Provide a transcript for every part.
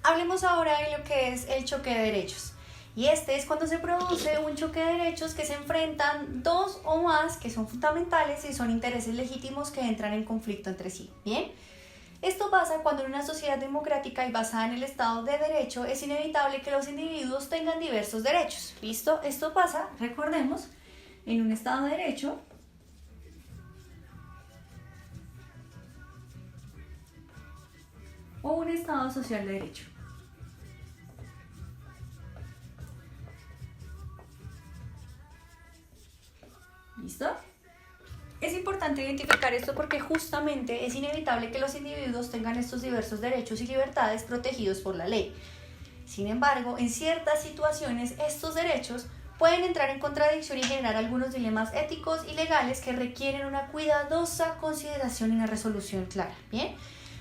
Hablemos ahora de lo que es el choque de derechos. Y este es cuando se produce un choque de derechos que se enfrentan dos o más que son fundamentales y son intereses legítimos que entran en conflicto entre sí. Bien, esto pasa cuando en una sociedad democrática y basada en el Estado de Derecho es inevitable que los individuos tengan diversos derechos. ¿Listo? Esto pasa, recordemos, en un Estado de Derecho o un Estado social de derecho. ¿Listo? Es importante identificar esto porque justamente es inevitable que los individuos tengan estos diversos derechos y libertades protegidos por la ley. Sin embargo, en ciertas situaciones estos derechos pueden entrar en contradicción y generar algunos dilemas éticos y legales que requieren una cuidadosa consideración y una resolución clara. ¿Bien?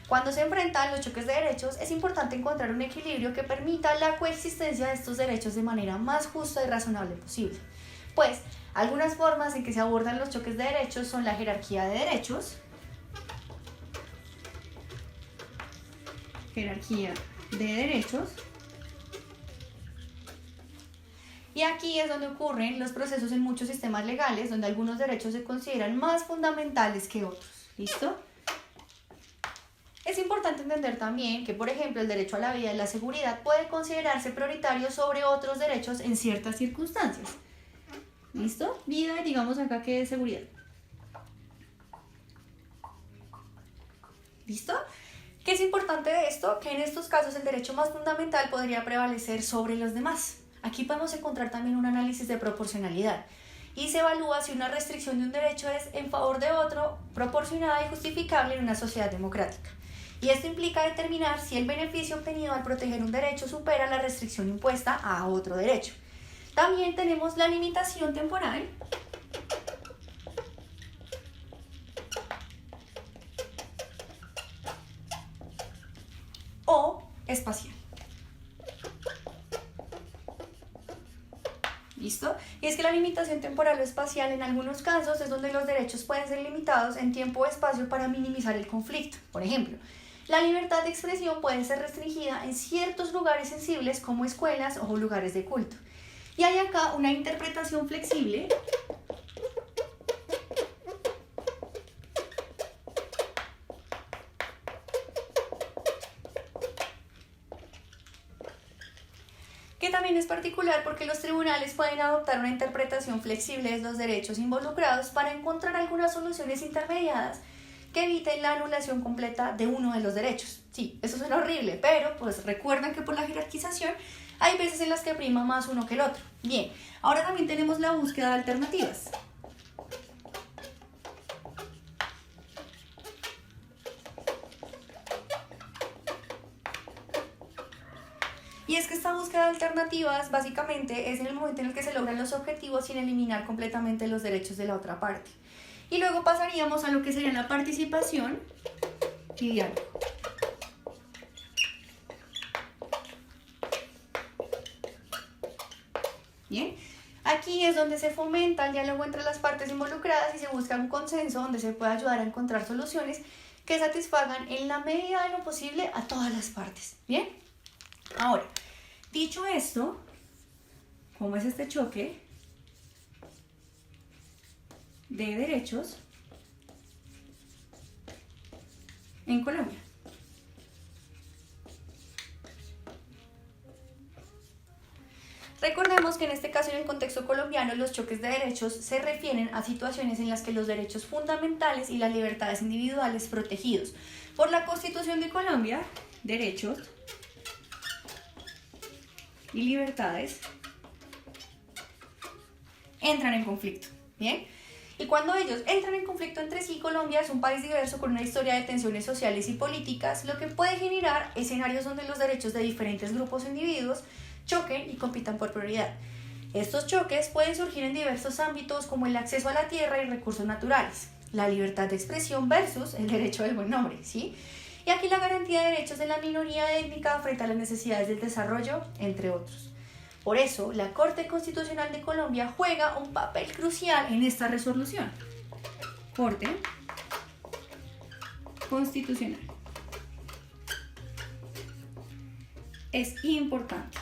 Cuando se enfrentan los choques de derechos, es importante encontrar un equilibrio que permita la coexistencia de estos derechos de manera más justa y razonable posible. Pues, algunas formas en que se abordan los choques de derechos son la jerarquía de derechos, y aquí es donde ocurren los procesos en muchos sistemas legales, donde algunos derechos se consideran más fundamentales que otros. ¿Listo? Es importante entender también que, por ejemplo, el derecho a la vida y la seguridad puede considerarse prioritario sobre otros derechos en ciertas circunstancias. ¿Listo? Vida, digamos acá que es seguridad. ¿Listo? ¿Qué es importante de esto? Que en estos casos el derecho más fundamental podría prevalecer sobre los demás. Aquí podemos encontrar también un análisis de proporcionalidad y se evalúa si una restricción de un derecho es en favor de otro, proporcionada y justificable en una sociedad democrática. Y esto implica determinar si el beneficio obtenido al proteger un derecho supera la restricción impuesta a otro derecho. También tenemos la limitación temporal o espacial. ¿Listo? Y es que la limitación temporal o espacial en algunos casos es donde los derechos pueden ser limitados en tiempo o espacio para minimizar el conflicto. Por ejemplo, la libertad de expresión puede ser restringida en ciertos lugares sensibles como escuelas o lugares de culto. Y hay acá una interpretación flexible que también es particular porque los tribunales pueden adoptar una interpretación flexible de los derechos involucrados para encontrar algunas soluciones intermediadas que eviten la anulación completa de uno de los derechos. Sí, eso suena horrible, pero pues recuerden que por la jerarquización hay veces en las que prima más uno que el otro. Bien, ahora también tenemos la búsqueda de alternativas. Y es que esta búsqueda de alternativas básicamente es en el momento en el que se logran los objetivos sin eliminar completamente los derechos de la otra parte. Y luego pasaríamos a lo que sería la participación y diálogo. Bien, aquí es donde se fomenta el diálogo entre las partes involucradas y se busca un consenso donde se puede ayudar a encontrar soluciones que satisfagan en la medida de lo posible a todas las partes. Bien, ahora, dicho esto, ¿cómo es este choque de derechos en Colombia? Recordemos que en este caso, en el contexto colombiano, los choques de derechos se refieren a situaciones en las que los derechos fundamentales y las libertades individuales protegidos por la Constitución de Colombia, derechos y libertades, entran en conflicto. ¿Bien? Y cuando ellos entran en conflicto entre sí, Colombia es un país diverso con una historia de tensiones sociales y políticas, lo que puede generar escenarios donde los derechos de diferentes grupos o individuos choquen y compitan por prioridad. Estos choques pueden surgir en diversos ámbitos como el acceso a la tierra y recursos naturales, la libertad de expresión versus el derecho del buen nombre, ¿sí? Y aquí la garantía de derechos de la minoría étnica frente a las necesidades del desarrollo, entre otros. Por eso, la Corte Constitucional de Colombia juega un papel crucial en esta resolución. Corte Constitucional. es importante.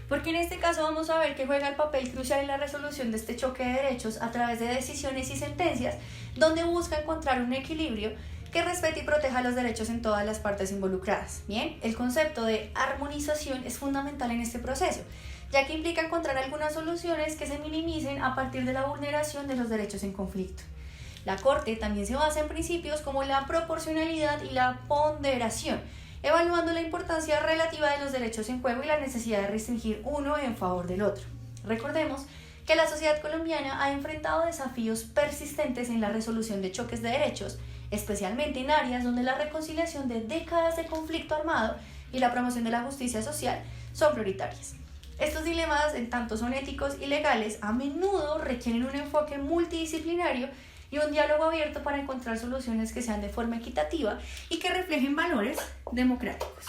Porque en este caso vamos a ver que juega el papel crucial en la resolución de este choque de derechos a través de decisiones y sentencias, donde busca encontrar un equilibrio que respete y proteja los derechos en todas las partes involucradas. Bien, el concepto de armonización es fundamental en este proceso, ya que implica encontrar algunas soluciones que se minimicen a partir de la vulneración de los derechos en conflicto. La Corte también se basa en principios como la proporcionalidad y la ponderación, evaluando la importancia relativa de los derechos en juego y la necesidad de restringir uno en favor del otro. Recordemos que la sociedad colombiana ha enfrentado desafíos persistentes en la resolución de choques de derechos, especialmente en áreas donde la reconciliación de décadas de conflicto armado y la promoción de la justicia social son prioritarias. Estos dilemas, en tanto son éticos y legales, a menudo requieren un enfoque multidisciplinario y un diálogo abierto para encontrar soluciones que sean de forma equitativa y que reflejen valores democráticos.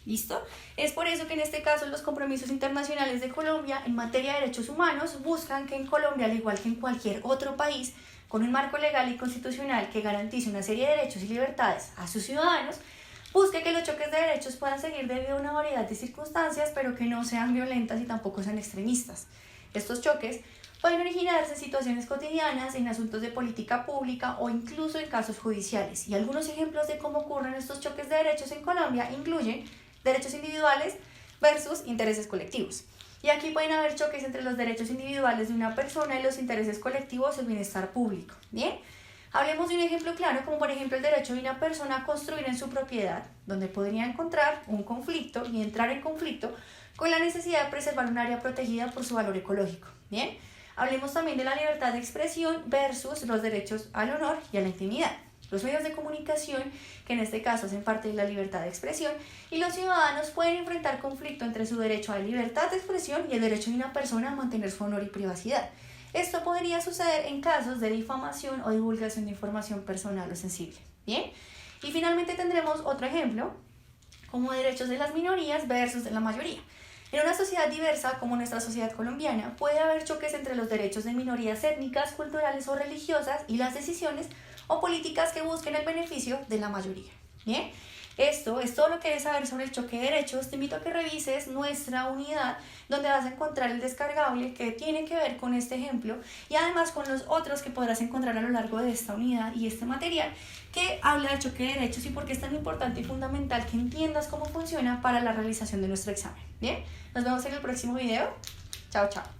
¿Listo? Es por eso que en este caso los compromisos internacionales de Colombia en materia de derechos humanos buscan que en Colombia, al igual que en cualquier otro país, con un marco legal y constitucional que garantice una serie de derechos y libertades a sus ciudadanos, busque que los choques de derechos puedan seguir debido a una variedad de circunstancias, pero que no sean violentas y tampoco sean extremistas. Estos choques pueden originarse en situaciones cotidianas, en asuntos de política pública o incluso en casos judiciales. Y algunos ejemplos de cómo ocurren estos choques de derechos en Colombia incluyen derechos individuales versus intereses colectivos. Y aquí pueden haber choques entre los derechos individuales de una persona y los intereses colectivos del bienestar público. Bien, hablemos de un ejemplo claro, como por ejemplo el derecho de una persona a construir en su propiedad, donde podría encontrar un conflicto y entrar en conflicto con la necesidad de preservar un área protegida por su valor ecológico. Bien, hablemos también de la libertad de expresión versus los derechos al honor y a la intimidad. Los medios de comunicación, que en este caso hacen parte de la libertad de expresión, y los ciudadanos pueden enfrentar conflicto entre su derecho a la libertad de expresión y el derecho de una persona a mantener su honor y privacidad. Esto podría suceder en casos de difamación o divulgación de información personal o sensible. Bien, y finalmente tendremos otro ejemplo, como derechos de las minorías versus de la mayoría. En una sociedad diversa como nuestra sociedad colombiana, puede haber choques entre los derechos de minorías étnicas, culturales o religiosas y las decisiones o políticas que busquen el beneficio de la mayoría. Bien, esto es todo lo que debes saber sobre el choque de derechos. Te invito a que revises nuestra unidad donde vas a encontrar el descargable que tiene que ver con este ejemplo y además con los otros que podrás encontrar a lo largo de esta unidad y este material que habla del choque de derechos y por qué es tan importante y fundamental que entiendas cómo funciona para la realización de nuestro examen. Bien, nos vemos en el próximo video. Chao, chao.